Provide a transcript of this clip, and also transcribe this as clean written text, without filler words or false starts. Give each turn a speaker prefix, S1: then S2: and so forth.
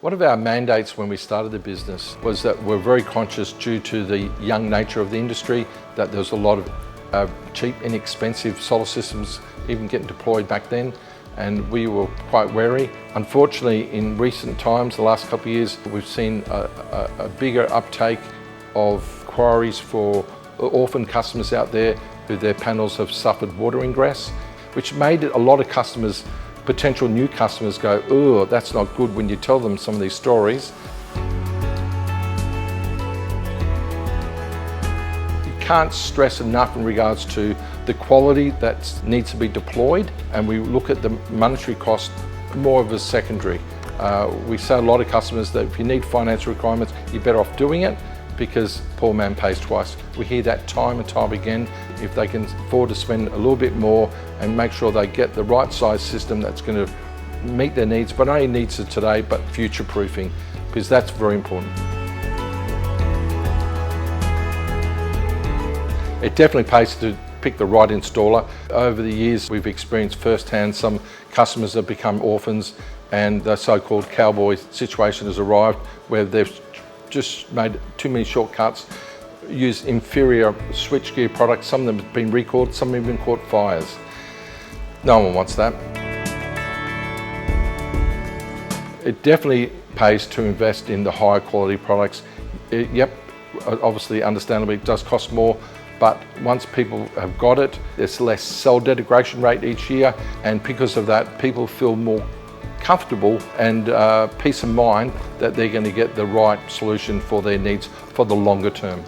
S1: One of our mandates when we started the business was that we're very conscious, due to the young nature of the industry, that there's a lot of cheap, inexpensive solar systems even getting deployed back then, and we were quite wary. Unfortunately, in recent times, the last couple of years, we've seen a bigger uptake of inquiries for orphan customers out there who their panels have suffered water ingress, which made a lot of customers, potential new customers, go, "Oh, that's not good," when you tell them some of these stories. You can't stress enough in regards to the quality that needs to be deployed, and we look at the monetary cost more of a secondary. We say a lot of customers that if you need finance requirements, you're better off doing it, because poor man pays twice. We hear that time and time again. If they can afford to spend a little bit more and make sure they get the right size system that's going to meet their needs, but not only needs of today, but future proofing, because that's very important. It definitely pays to pick the right installer. Over the years, we've experienced firsthand some customers have become orphans, and the so-called cowboy situation has arrived, where they've just made too many shortcuts, used inferior switchgear products. Some of them have been recalled, some have even caught fires. No one wants that. It definitely pays to invest in the higher quality products. Obviously, understandably, it does cost more, but once people have got it, there's less cell degradation rate each year, and because of that, people feel more comfortable and peace of mind that they're going to get the right solution for their needs for the longer term.